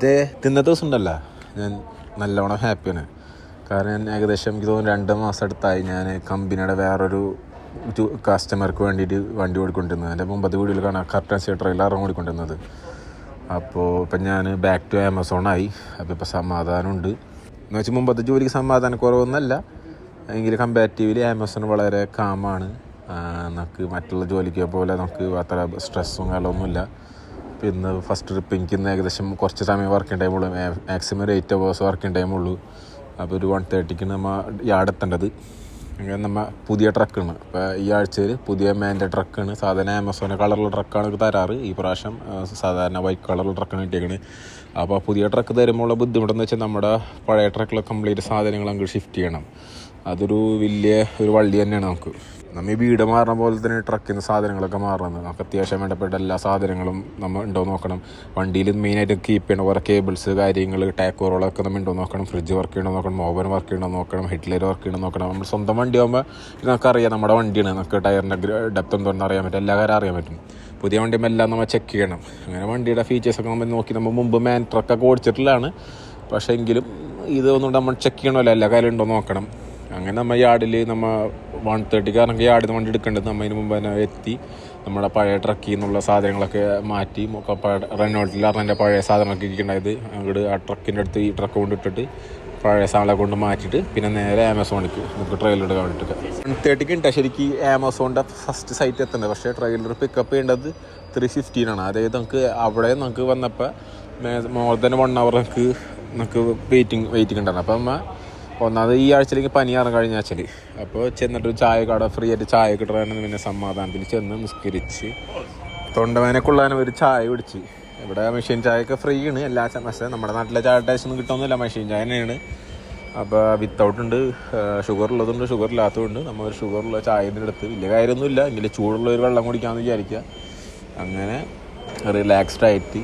ഇന്നത്തെ ദിവസം ഉണ്ടല്ല, ഞാൻ നല്ലോണം ഹാപ്പിയാണ്. കാരണം ഞാൻ ഏകദേശം എനിക്ക് തോന്നുന്നു 2 മാസം അടുത്തായി ഞാൻ കമ്പനിയുടെ വേറൊരു കസ്റ്റമർക്ക് വേണ്ടിയിട്ട് വണ്ടി ഓടിക്കൊണ്ടിരുന്നത്. എൻ്റെ മുമ്പത്തെ വീഡിയോയിൽ കാണാം കർട്ടൻ ട്രെയിലർ ഓടിക്കൊണ്ടിരുന്നത്. അപ്പോൾ ഇപ്പം ഞാൻ ബാക്ക് ടു ആമസോണായി. അപ്പോൾ ഇപ്പോൾ സമാധാനമുണ്ട് എന്ന് വെച്ചാൽ മുമ്പത്തെ ജോലിക്ക് സമാധാനം കുറവൊന്നുമല്ല, എങ്കിൽ കമ്പാരിറ്റീവ്ലി ആമസോൺ വളരെ കാമാണ്. നമുക്ക് മറ്റുള്ള ജോലിക്ക് പോലെ നമുക്ക് അത്ര സ്ട്രെസ്സും കാര്യമൊന്നുമില്ല. പിന്നെ ഫസ്റ്റ് ട്രിപ്പ് എനിക്ക് ഇന്ന് ഏകദേശം കുറച്ച് സമയം വർക്കിംഗ് ടൈമുള്ളൂ, മാക്സിമം ഒരു 8 hours വർക്കിംഗ് ടൈമുള്ളൂ. അപ്പോൾ ഒരു 1:30 നമ്മൾ യാർഡ് എത്തേണ്ടത്. അങ്ങനെ നമ്മൾ പുതിയ ട്രക്കാണ്. അപ്പോൾ ഈ ആഴ്ചയിൽ പുതിയ മേൻ്റെ ട്രക്കാണ്. സാധാരണ ആമസോണിൻ്റെ കളറുള്ള ട്രക്കാണ് തരാറ്. ഈ പ്രാവശ്യം സാധാരണ വൈറ്റ് കളറുള്ള ട്രക്കാണ് കിട്ടിയേക്കണ്. അപ്പോൾ പുതിയ ട്രക്ക് തരുമ്പോഴുള്ള ബുദ്ധിമുട്ടെന്ന് വെച്ചാൽ നമ്മുടെ പഴയ ട്രക്കിലെ കംപ്ലീറ്റ് സാധനങ്ങൾ അങ്ങോട്ട് ഷിഫ്റ്റ് ചെയ്യണം. അതൊരു വലിയ ഒരു വള്ളി തന്നെയാണ് നമുക്ക്. നമ്മൾ ഈ വീട് മാറുന്ന പോലെ തന്നെ ട്രക്കിൽ നിന്ന് സാധനങ്ങളൊക്കെ മാറുന്നത്. നമുക്ക് അത്യാവശ്യം വേണ്ടപ്പെട്ട എല്ലാ സാധനങ്ങളും നമ്മൾ ഉണ്ടോ നോക്കണം. വണ്ടിയിൽ മെയിനായിട്ട് കീപ്പ് ചെയ്യണം കുറേ കേബിൾസ് കാര്യങ്ങൾ ടാക്കോറുകളൊക്കെ നമ്മൾ ഉണ്ടോ നോക്കണം. ഫ്രിഡ്ജ് വർക്ക് ചെയ്യണോ നോക്കണം, ഓവൻ വർക്ക് ചെയ്യണോ നോക്കണം, ഹെഡ്ലൈറ്റ് വർക്ക് ചെയ്യണോ നോക്കണം. നമ്മൾ സ്വന്തം വണ്ടി ആകുമ്പോൾ നമുക്കറിയാം നമ്മുടെ വണ്ടിയാണ്, നമുക്ക് ടയറിൻ്റെ ഡെപ്ത് എന്തോന്ന് അറിയാൻ പറ്റും, എല്ലാ കാര്യം അറിയാൻ പറ്റും. പുതിയ വണ്ടിയും എല്ലാം നമ്മൾ ചെക്ക് ചെയ്യണം. അങ്ങനെ വണ്ടിയുടെ ഫീച്ചേഴ്സൊക്കെ നമ്മൾ നോക്കി നമ്മൾ മുമ്പ് മാൻ ട്രക്കൊക്കെ ഓടിച്ചിട്ടുള്ളതാണ്. പക്ഷേ എങ്കിലും ഇതൊന്നും നമ്മൾ ചെക്ക് ചെയ്യണമല്ലോ, എല്ലാ കാര്യം ഉണ്ടോ നോക്കണം. അങ്ങനെ നമ്മൾ യാർഡിൽ നമ്മൾ 1:30 ആണെങ്കിൽ യാർഡിൽ നിന്ന് വണ്ടി എടുക്കേണ്ടത് നമ്മൾ അതിന് മുമ്പ് തന്നെ എത്തി നമ്മുടെ പഴയ ട്രക്കിൽ നിന്നുള്ള സാധനങ്ങളൊക്കെ മാറ്റി റെനോൾട്ടിൽ അറിഞ്ഞ പഴയ സാധനങ്ങളൊക്കെ ഇരിക്കേണ്ടത് അങ്ങോട്ട് ആ ട്രക്കിൻ്റെ അടുത്ത് ഈ ട്രക്ക് കൊണ്ടിട്ടിട്ട് പഴയ സാധനങ്ങളെ കൊണ്ട് മാറ്റിയിട്ട് പിന്നെ നേരെ ആമസോണിക്ക് നമുക്ക് ട്രെയിലർ കണ്ടിട്ട് 1:30 ഉണ്ടാ ശരിക്കും ആമസോണിൻ്റെ ഫസ്റ്റ് സൈറ്റ് എത്തേണ്ടത്. പക്ഷേ ട്രെയിലർ പിക്കപ്പ് ചെയ്യേണ്ടത് 3:15 അതായത് അവിടെ നമുക്ക് വന്നപ്പോൾ മോർ ദാൻ 1 hour നമുക്ക് വെയിറ്റിംഗ് ഉണ്ടായിരുന്നു. അപ്പം ഒന്നാമത് ഈ ആഴ്ചയിലേക്ക് പനിയാണ് കഴിഞ്ഞ ആഴ്ചയിൽ. അപ്പോൾ ചെന്നിട്ടൊരു ചായ കട ഫ്രീ ആയിട്ട് ചായ കിട്ടണമെന്ന് പിന്നെ സമാധാനത്തിൽ ചെന്ന് നിസ്കരിച്ച് തൊണ്ടവേനക്കുള്ളതിന് ഒരു ചായ പിടിച്ച്. ഇവിടെ മെഷീൻ ചായയൊക്കെ ഫ്രീ ആണ് എല്ലാ പക്ഷേ നമ്മുടെ നാട്ടിലെ ചായ ടേസ്റ്റ് ഒന്നും കിട്ടുന്നില്ല, മെഷീൻ ചായ തന്നെയാണ്. അപ്പോൾ വിത്തൗട്ട് ഉണ്ട്, ഷുഗർ ഉള്ളതുണ്ട്, ഷുഗർ ഇല്ലാത്തതുണ്ട്. നമ്മൾ ഒരു ഷുഗറുള്ള ചായൻ്റെ അടുത്ത് വലിയ കാര്യമൊന്നുമില്ല, എങ്കിലും ചൂടുള്ള ഒരു വെള്ളം കുടിക്കാമെന്ന് വിചാരിക്കുക. അങ്ങനെ റിലാക്സ്ഡ് ആയിട്ട്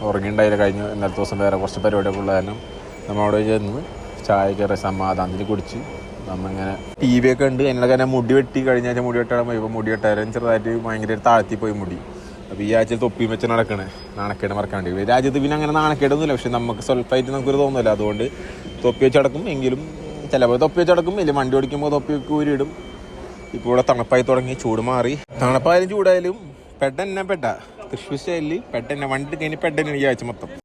ഉറങ്ങിയിട്ടുണ്ടായില്ല. കഴിഞ്ഞ ഇന്നലത്തെ ദിവസം വേറെ കുറച്ച് പരിപാടിയൊക്കെ ഉള്ള കാരണം നമ്മൾ അവിടെ ചെന്ന് ചായ കയറി സമാധാനത്തിൽ കുടിച്ച് നമ്മളിങ്ങനെ TV ഒക്കെ ഉണ്ട്. അതിനുള്ള കാരണം മുടി വെട്ടി കഴിഞ്ഞ ആഴ്ച മുടി വെട്ടാൻ പോയി. ഇപ്പോൾ മുടി വെട്ടാനും ചെറുതായിട്ട് ഭയങ്കര താഴ്ത്തി പോയി മുടി. അപ്പോൾ ഈ ആഴ്ച തൊപ്പിയും വെച്ച് നടക്കണേ, നാണക്കേട് മറക്കാൻ വേണ്ടി. രാജ്യത്ത് പിന്നെ അങ്ങനെ നാണക്കേടൊന്നുമില്ല, പക്ഷെ നമുക്ക് സ്വല്പമായിട്ട് നമുക്കൊരു തോന്നുന്നില്ല. അതുകൊണ്ട് തൊപ്പി വെച്ച് നടക്കും. എങ്കിലും ചിലപ്പോൾ തൊപ്പി വെച്ച് നടക്കും, ഇല്ല വണ്ടി ഓടിക്കുമ്പോൾ തൊപ്പി ഊരിയിടും. ഇപ്പോൾ ഇവിടെ തണുപ്പായി തുടങ്ങി, ചൂട് മാറി. തണുപ്പായാലും ചൂടായാലും പെട്ടെന്നെ തൃശ്ശൂർ സ്റ്റൈലിൽ പെട്ടെന്നെ വണ്ടി കഴിഞ്ഞ് പെട്ടെന്നെ ഈ ആഴ്ച മൊത്തം.